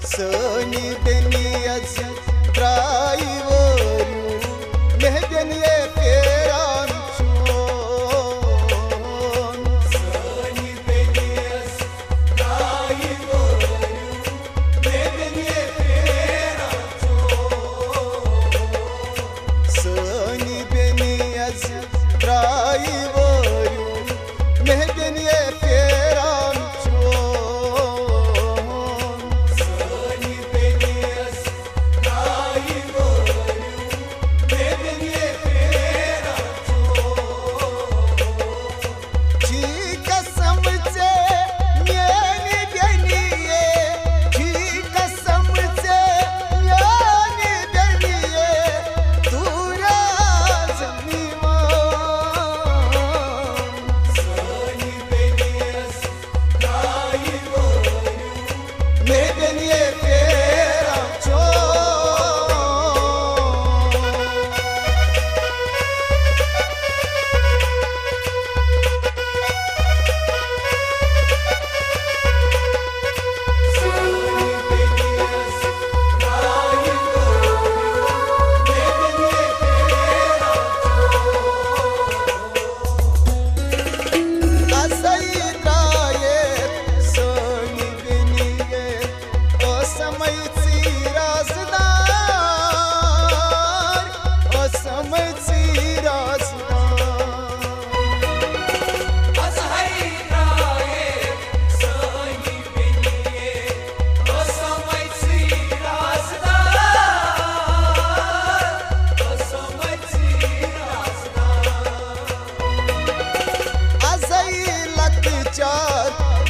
Sani deniyaz driveru Mehdeniye peran çon Sani deniyaz driveru Mehdeniye peran çon Sani deniyaz driveru Mehdeniye peran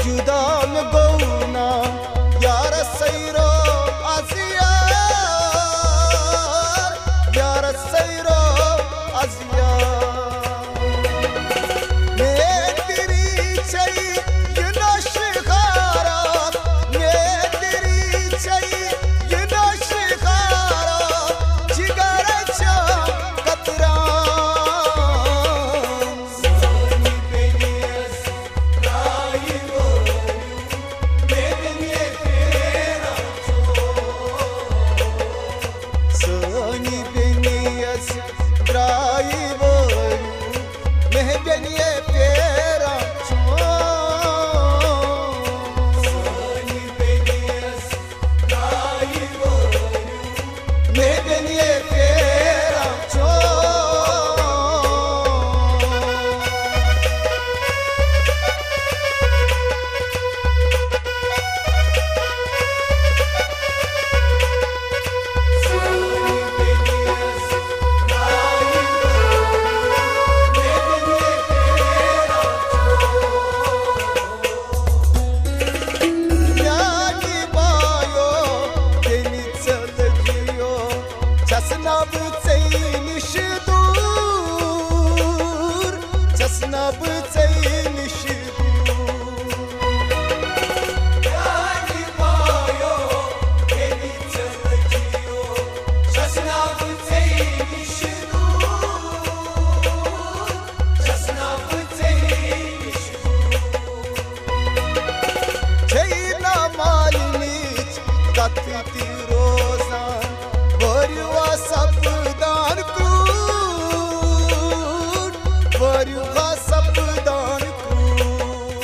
Judan gona yar sayro aziyar yar sayro aziyar ne teri çay güneş khara ne teri çay güneş khara jigar cha katran sani beniyas raivo Sani beniyaz driver Mehdeniye peran çon Sani beniyaz driver Mehdeniye peran çon Часна бцей нишиdur Yani bayo beni çalıyor Çasna bцей nишиdur Çasna bцей nишidur Çeyna maliniç katiti rozan Varıva sapdan kur Varıva sapdan kur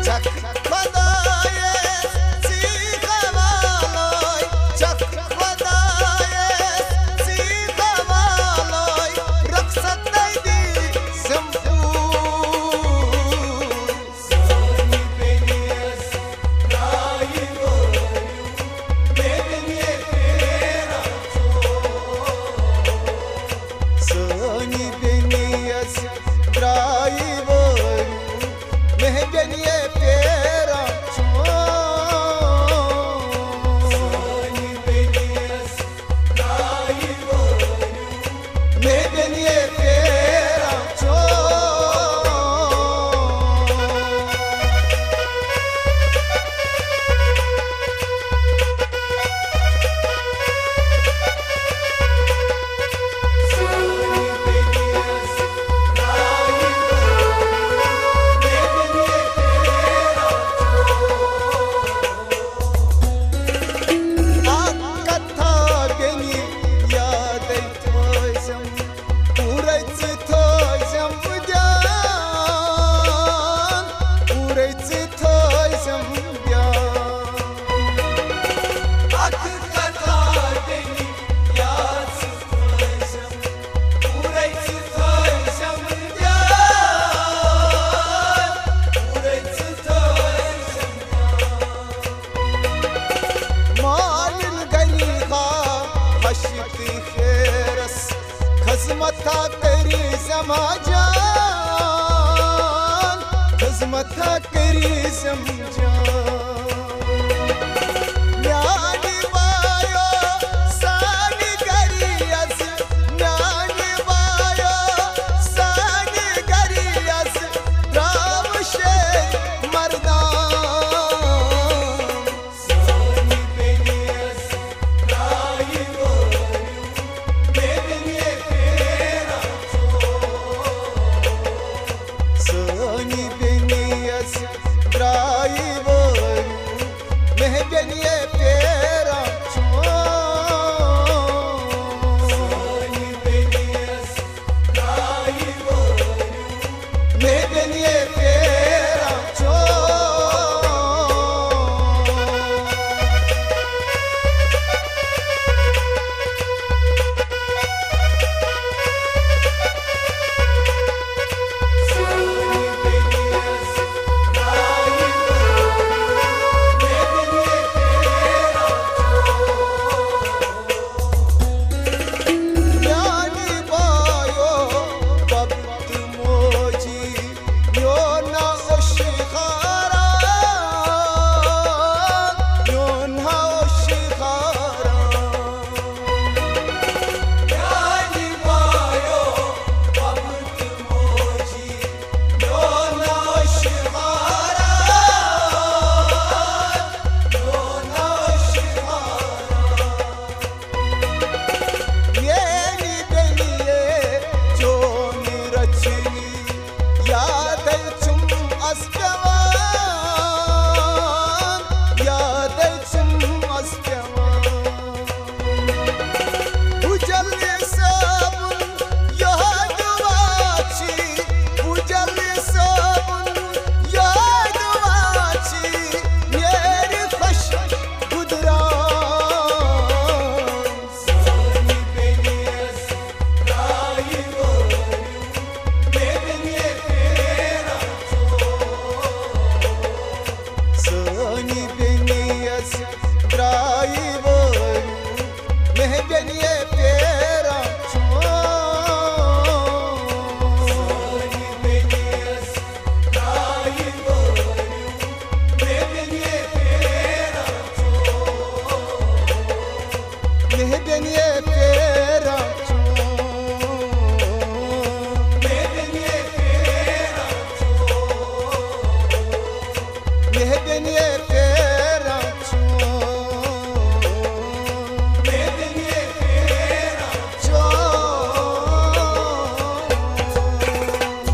Çak vadayes sikavalay Çak vadayes sikavalay Raksataydi zempur Sani beniyaz raivo समझा अख कथा देनी याद सुखम पूरे सुखम समझा पूरे सुखम मालिन गरी खा हशती खेरस खजमता करी समाजान खजमता करी समझान म्यानी बायो सानी गरियस म्यानी बायो सानी गरियस रावशे मर्दान सोनी बेनियस राई बोलू बेनिये फेरा सोनी बेनियस ड्राइवर मेहबनिये पेरा सोनी बेनियस राई बोलू मेहबनिये पेरा सोनी बेनियस राई बोलू बेनिये फेरा ज्ञानी बायो बब्त मोजी यो ना उशिखारा यो ना उशिखारा यानी बायो बबुत मोजी यो नौशहारा यो नौशहारा येनी बेनिये जोनी रचनी याद तुम अस्जवान याद तुम अस्जवान उजल साबुन याद वाची उजल साबुन याद वाची मेरी खुश गुदरान सोनी बेनियस राई बोलू बेनिये फेरा सोनी बेनियस ड्राइवर मेहबनिये पेरा सोनी बेनियस राई बोलू बेनिये फेरा मेहबनिये पेरा बेनिये फेरा मेहबनिये पेरा